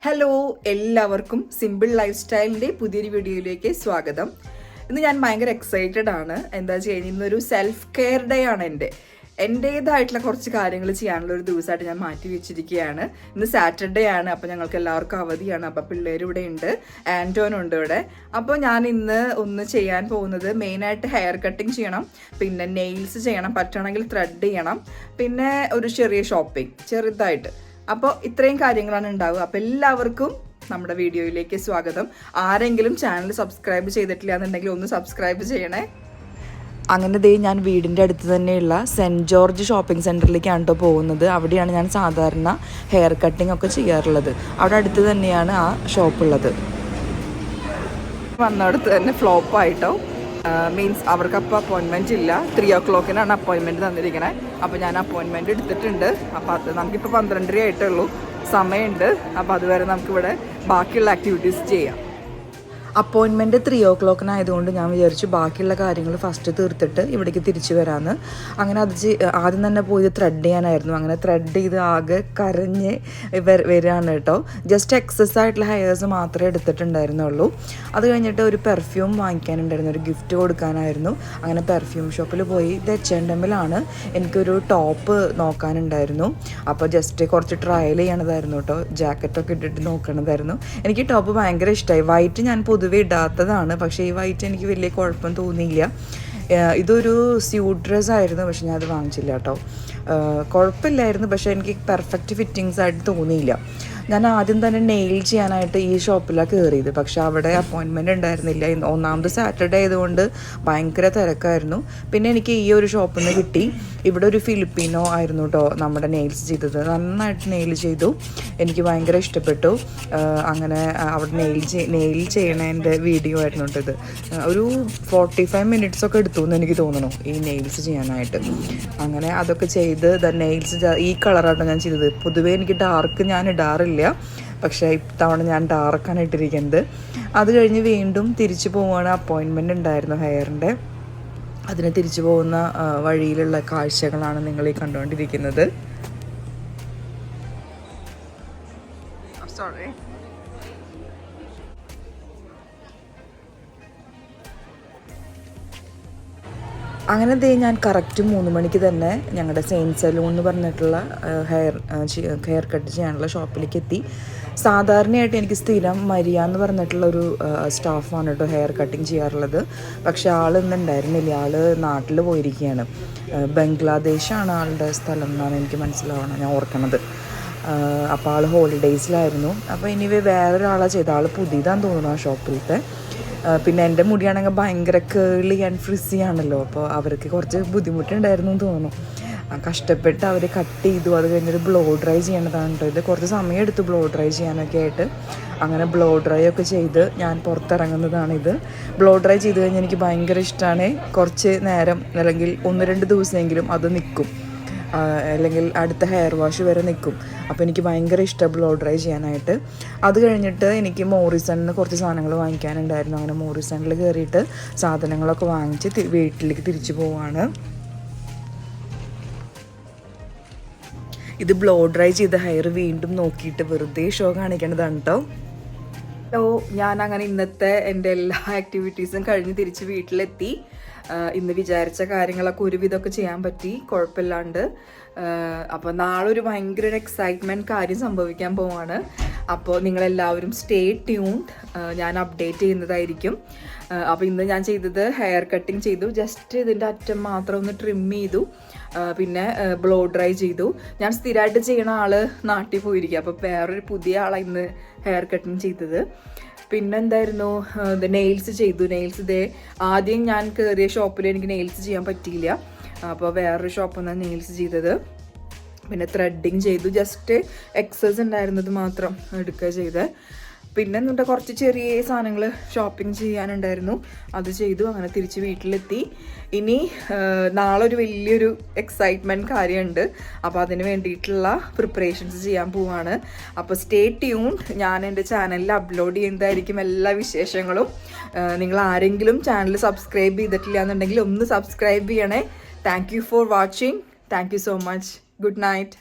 Hello, എല്ലാവർക്കും simple life സ്റ്റൈലിൻ്റെ പുതിയൊരു വീഡിയോയിലേക്ക് സ്വാഗതം. ഇന്ന് ഞാൻ ഭയങ്കര എക്സൈറ്റഡ് ആണ്. എന്താ ചെയ്യുക, ഇന്നൊരു സെൽഫ് കെയർ ഡേ ആണ്. എൻ്റേതായിട്ടുള്ള കുറച്ച് കാര്യങ്ങൾ ചെയ്യാനുള്ള ഒരു ദിവസമായിട്ട് ഞാൻ മാറ്റി വെച്ചിരിക്കുകയാണ്. ഇന്ന് സാറ്റർഡേ ആണ്, അപ്പോൾ ഞങ്ങൾക്ക് എല്ലാവർക്കും അവധിയാണ്. അപ്പോൾ പിള്ളേർ ഇവിടെ ഉണ്ട്, ആൻറ്റോനുണ്ട് ഇവിടെ. അപ്പോൾ ഞാൻ ഇന്ന് ഒന്ന് ചെയ്യാൻ പോകുന്നത് മെയിനായിട്ട് ഹെയർ കട്ടിങ് ചെയ്യണം, പിന്നെ നെയിൽസ് ചെയ്യണം, പറ്റണമെങ്കിൽ ത്രെഡ് ചെയ്യണം, പിന്നെ ഒരു ചെറിയ ഷോപ്പിംഗ് ചെറുതായിട്ട്. അപ്പോൾ ഇത്രയും കാര്യങ്ങളാണ് ഉണ്ടാവുക. അപ്പോൾ എല്ലാവർക്കും നമ്മുടെ വീഡിയോയിലേക്ക് സ്വാഗതം. ആരെങ്കിലും ചാനൽ സബ്സ്ക്രൈബ് ചെയ്തിട്ടില്ല എന്നുണ്ടെങ്കിൽ ഒന്ന് സബ്സ്ക്രൈബ് ചെയ്യണേ. അങ്ങനെ ഞാൻ വീടിൻ്റെ അടുത്ത് തന്നെയുള്ള സെൻറ്റ് ജോർജ് ഷോപ്പിംഗ് സെൻറ്ററിലേക്കാണ് കേട്ടോ പോകുന്നത്. അവിടെയാണ് ഞാൻ സാധാരണ ഹെയർ കട്ടിംഗ് ഒക്കെ ചെയ്യാറുള്ളത്. അവിടെ അടുത്ത് തന്നെയാണ് ആ ഷോപ്പുള്ളത്. വന്നടുത്ത് തന്നെ ഫ്ലോപ്പായിട്ടോ, മീൻസ് അവർക്കപ്പോൾ അപ്പോയിൻമെൻറ്റ് ഇല്ല. 3 o'clock അപ്പോയിൻമെൻറ്റ് തന്നിരിക്കണേ. അപ്പോൾ ഞാൻ അപ്പോയിൻമെൻറ്റ് എടുത്തിട്ടുണ്ട്. അപ്പോൾ അത് നമുക്കിപ്പോൾ 12:30 ആയിട്ടുള്ളൂ, സമയമുണ്ട്. അപ്പോൾ അതുവരെ നമുക്കിവിടെ ബാക്കിയുള്ള ആക്ടിവിറ്റീസ് ചെയ്യാം. അപ്പോയിൻമെൻറ്റ് 3 o'clock ആയതുകൊണ്ട് ഞാൻ വിചാരിച്ചു ബാക്കിയുള്ള കാര്യങ്ങൾ ഫസ്റ്റ് തീർത്തിട്ട് ഇവിടേക്ക് തിരിച്ചു വരാമെന്ന്. അങ്ങനെ അത് ആദ്യം തന്നെ പോയി ത്രെഡ് ചെയ്യാനായിരുന്നു. അങ്ങനെ ത്രെഡ് ചെയ്ത് ആകെ കരഞ്ഞ് വരികയാണ് കേട്ടോ. ജസ്റ്റ് എക്സസ് ആയിട്ടുള്ള ഹെയർസ് മാത്രമേ എടുത്തിട്ടുണ്ടായിരുന്നുള്ളൂ. അത് കഴിഞ്ഞിട്ട് ഒരു പെർഫ്യൂം വാങ്ങിക്കാനുണ്ടായിരുന്നു, ഒരു ഗിഫ്റ്റ് കൊടുക്കാനായിരുന്നു. അങ്ങനെ പെർഫ്യൂം ഷോപ്പിൽ പോയി. ഇത് H&Mലാണ് എനിക്കൊരു ടോപ്പ് നോക്കാനുണ്ടായിരുന്നു. അപ്പോൾ ജസ്റ്റ് കുറച്ച് ട്രയൽ ചെയ്യണതായിരുന്നു കേട്ടോ. ജാക്കറ്റൊക്കെ ഇട്ടിട്ട് നോക്കണതായിരുന്നു. എനിക്ക് ടോപ്പ് ഭയങ്കര ഇഷ്ടമായി. വൈറ്റ് ഞാൻ പൊതുവെ ഇടാത്തതാണ്, പക്ഷേ ഈ വൈറ്റ് എനിക്ക് വലിയ കുഴപ്പം തോന്നിയില്ല. ഇതൊരു സ്യൂട്ട് ഡ്രസ്സ് ആയിരുന്നു, പക്ഷെ ഞാൻ അത് വാങ്ങിച്ചില്ല കേട്ടോ. കുഴപ്പമില്ലായിരുന്നു, പക്ഷേ എനിക്ക് പെർഫെക്റ്റ് ഫിറ്റിങ്സ് ആയിട്ട് തോന്നിയില്ല. ഞാൻ ആദ്യം തന്നെ നെയിൽ ചെയ്യാനായിട്ട് ഈ ഷോപ്പിലാണ് കയറിയത്, പക്ഷെ അവിടെ അപ്പോയിൻമെൻറ്റ് ഉണ്ടായിരുന്നില്ല. ഒന്നാമത് സാറ്റർഡേ ആയതുകൊണ്ട് ഭയങ്കര തിരക്കായിരുന്നു. പിന്നെ എനിക്ക് ഈ ഒരു ഷോപ്പിൽ നിന്ന് കിട്ടി. ഇവിടെ ഒരു ഫിലിപ്പീനോ ആയിരുന്നു കേട്ടോ നമ്മുടെ നെയിൽസ് ചെയ്തത്. നന്നായിട്ട് നെയിൽ ചെയ്തു, എനിക്ക് ഭയങ്കര ഇഷ്ടപ്പെട്ടു. അങ്ങനെ അവിടെ നെയിൽ ചെയ്യണതിൻ്റെ വീഡിയോ ആയിരുന്നു കേട്ടോ ഇത്. ഒരു 45 minutes ഒക്കെ എടുത്തു എന്ന് എനിക്ക് തോന്നുന്നു ഈ നെയിൽസ് ചെയ്യാനായിട്ട്. അങ്ങനെ അതൊക്കെ ചെയ്ത് നെയിൽസ് ഈ കളറാട്ടോ ഞാൻ ചെയ്തത്. പൊതുവേ എനിക്ക് ഡാർക്ക് ഞാൻ ഇടാറില്ല, പക്ഷേ ഇത്തവണ ഞാൻ ഡാർക്കാണ് ഇട്ടിരിക്കുന്നത്. അത് കഴിഞ്ഞ് വീണ്ടും തിരിച്ചു പോവുകയാണ്. അപ്പോയിൻമെൻറ്റ് ഉണ്ടായിരുന്നു ഹെയറിൻ്റെ. അതിന് തിരിച്ചു പോകുന്ന വഴിയിലുള്ള കാഴ്ചകളാണ് നിങ്ങൾ ഈ കണ്ടുകൊണ്ടിരിക്കുന്നത്. സോറി. അങ്ങനെ ഞാൻ കറക്റ്റ് 3 മണിക്ക് തന്നെ ഞങ്ങളുടെ സെയിൻറ്റ് സലൂൺ എന്ന് പറഞ്ഞിട്ടുള്ള ഹെയർ കട്ട് ചെയ്യാനുള്ള ഷോപ്പിലേക്ക് എത്തി. സാധാരണയായിട്ട് എനിക്ക് സ്ഥിരം മരിയ എന്ന് പറഞ്ഞിട്ടുള്ളൊരു സ്റ്റാഫാണ് കേട്ടോ ഹെയർ കട്ടിങ് ചെയ്യാറുള്ളത്. പക്ഷേ ആൾ ഇന്നുണ്ടായിരുന്നില്ല, ആൾ നാട്ടിൽ പോയിരിക്കുകയാണ്. ബംഗ്ലാദേശാണ് ആളുടെ സ്ഥലം എന്നാണ് എനിക്ക് മനസ്സിലാവണം, ഞാൻ ഓർക്കണത്. അപ്പോൾ ആൾ ഹോളിഡേയ്സിലായിരുന്നു. അപ്പോൾ ഇനി വേറൊരാളാണ് ചെയ്ത, ആൾ പുതിയതാന്ന് തോന്നുന്നു ആ ഷോപ്പിലത്തെ. പിന്നെ എൻ്റെ മുടിയാണെങ്കിൽ ഭയങ്കര കേളി ആൻഡ് ഫ്രിസി ആണല്ലോ, അപ്പോൾ അവർക്ക് കുറച്ച് ബുദ്ധിമുട്ടുണ്ടായിരുന്നു എന്ന് തോന്നുന്നു. കഷ്ടപ്പെട്ട് അവർ കട്ട് ചെയ്തു. അത് കഴിഞ്ഞിട്ട് ബ്ലോ ഡ്രൈ ചെയ്യേണ്ടതാണ് കേട്ടോ. ഇത് കുറച്ച് സമയം എടുത്തു ബ്ലോ ഡ്രൈ ചെയ്യാനൊക്കെ ആയിട്ട്. അങ്ങനെ ബ്ലോ ഡ്രൈ ഒക്കെ ചെയ്ത് ഞാൻ പുറത്തിറങ്ങുന്നതാണിത്. ബ്ലോ ഡ്രൈ ചെയ്ത് കഴിഞ്ഞാൽ എനിക്ക് ഭയങ്കര ഇഷ്ടമാണ്. കുറച്ച് നേരം അല്ലെങ്കിൽ 1-2 ദിവസമെങ്കിലും അത് നിൽക്കും, അല്ലെങ്കിൽ അടുത്ത ഹെയർ വാഷ് വരെ നിൽക്കും. അപ്പോൾ എനിക്ക് ഭയങ്കര ഇഷ്ടം ബ്ലോ ഡ്രൈ ചെയ്യാനായിട്ട്. അത് കഴിഞ്ഞിട്ട് എനിക്ക് മോറിസണിൽ കുറച്ച് സാധനങ്ങൾ വാങ്ങിക്കാനുണ്ടായിരുന്നു. അങ്ങനെ മോറിസണിൽ കയറിയിട്ട് സാധനങ്ങളൊക്കെ വാങ്ങിച്ച് വീട്ടിലേക്ക് തിരിച്ചു പോവാണ്. ഇത് ബ്ലോ ഡ്രൈ ചെയ്ത ഹെയർ വീണ്ടും നോക്കിയിട്ട് വെറുതെ ഷോ കാണിക്കേണ്ടതാണ് കേട്ടോ. ഹലോ, ഞാൻ അങ്ങനെ ഇന്നത്തെ എൻ്റെ എല്ലാ ആക്ടിവിറ്റീസും കഴിഞ്ഞ് തിരിച്ച് വീട്ടിലെത്തി. ഇന്ന് വിചാരിച്ച കാര്യങ്ങളൊക്കെ ഒരുവിധമൊക്കെ ചെയ്യാൻ പറ്റി, കുഴപ്പമില്ലാണ്ട്. അപ്പോൾ നാളെ ഒരു ഭയങ്കര ഒരു എക്സൈറ്റ്മെൻറ്റ് കാര്യം സംഭവിക്കാൻ പോവാണ്. അപ്പോൾ നിങ്ങളെല്ലാവരും സ്റ്റേ ട്യൂൺഡ്, ഞാൻ അപ്ഡേറ്റ് ചെയ്യുന്നതായിരിക്കും. അപ്പോൾ ഇന്ന് ഞാൻ ചെയ്തത് ഹെയർ കട്ടിങ് ചെയ്തു. ജസ്റ്റ് ഇതിൻ്റെ അറ്റം മാത്രം ഒന്ന് ട്രിം ചെയ്തു, പിന്നെ ബ്ലോ ഡ്രൈ ചെയ്തു. ഞാൻ സ്ഥിരമായിട്ട് ചെയ്യണ ആൾ നാട്ടിൽ പോയിരിക്കുക, അപ്പോൾ വേറൊരു പുതിയ ആളാണ് ഇന്ന് ഹെയർ കട്ടിങ് ചെയ്തത്. പിന്നെന്തായിരുന്നു, നെയിൽസ് ചെയ്തു. നെയിൽസ് ആദ്യം ഞാൻ കയറിയ ഷോപ്പിൽ എനിക്ക് നെയിൽസ് ചെയ്യാൻ പറ്റിയില്ല, അപ്പോൾ വേറൊരു ഷോപ്പിൽ നിന്നാണ് നെയിൽസ് ചെയ്തത്. പിന്നെ ത്രെഡിങ് ചെയ്തു. ജസ്റ്റ് എക്സസ് ഉണ്ടായിരുന്നത് മാത്രം എടുക്കുക ചെയ്ത്. പിന്നെ എന്നിട്ട് കുറച്ച് ചെറിയ സാധനങ്ങൾ ഷോപ്പിംഗ് ചെയ്യാനുണ്ടായിരുന്നു, അത് ചെയ്തു. അങ്ങനെ തിരിച്ച് വീട്ടിലെത്തി. ഇനി നാളെ ഒരു വലിയൊരു എക്സൈറ്റ്മെൻറ്റ് കാര്യമുണ്ട്, അപ്പോൾ അതിന് വേണ്ടിയിട്ടുള്ള പ്രിപ്പറേഷൻസ് ചെയ്യാൻ പോവാണ്. അപ്പോൾ സ്റ്റേ ട്യൂൺഡ്, ഞാൻ എൻ്റെ ചാനലിൽ അപ്ലോഡ് ചെയ്യുന്നതായിരിക്കും എല്ലാ വിശേഷങ്ങളും. നിങ്ങൾ ആരെങ്കിലും ചാനൽ സബ്സ്ക്രൈബ് ചെയ്തിട്ടില്ല എന്നുണ്ടെങ്കിൽ ഒന്ന് സബ്സ്ക്രൈബ് ചെയ്യണേ. Thank you for watching. Thank you so much. Good night.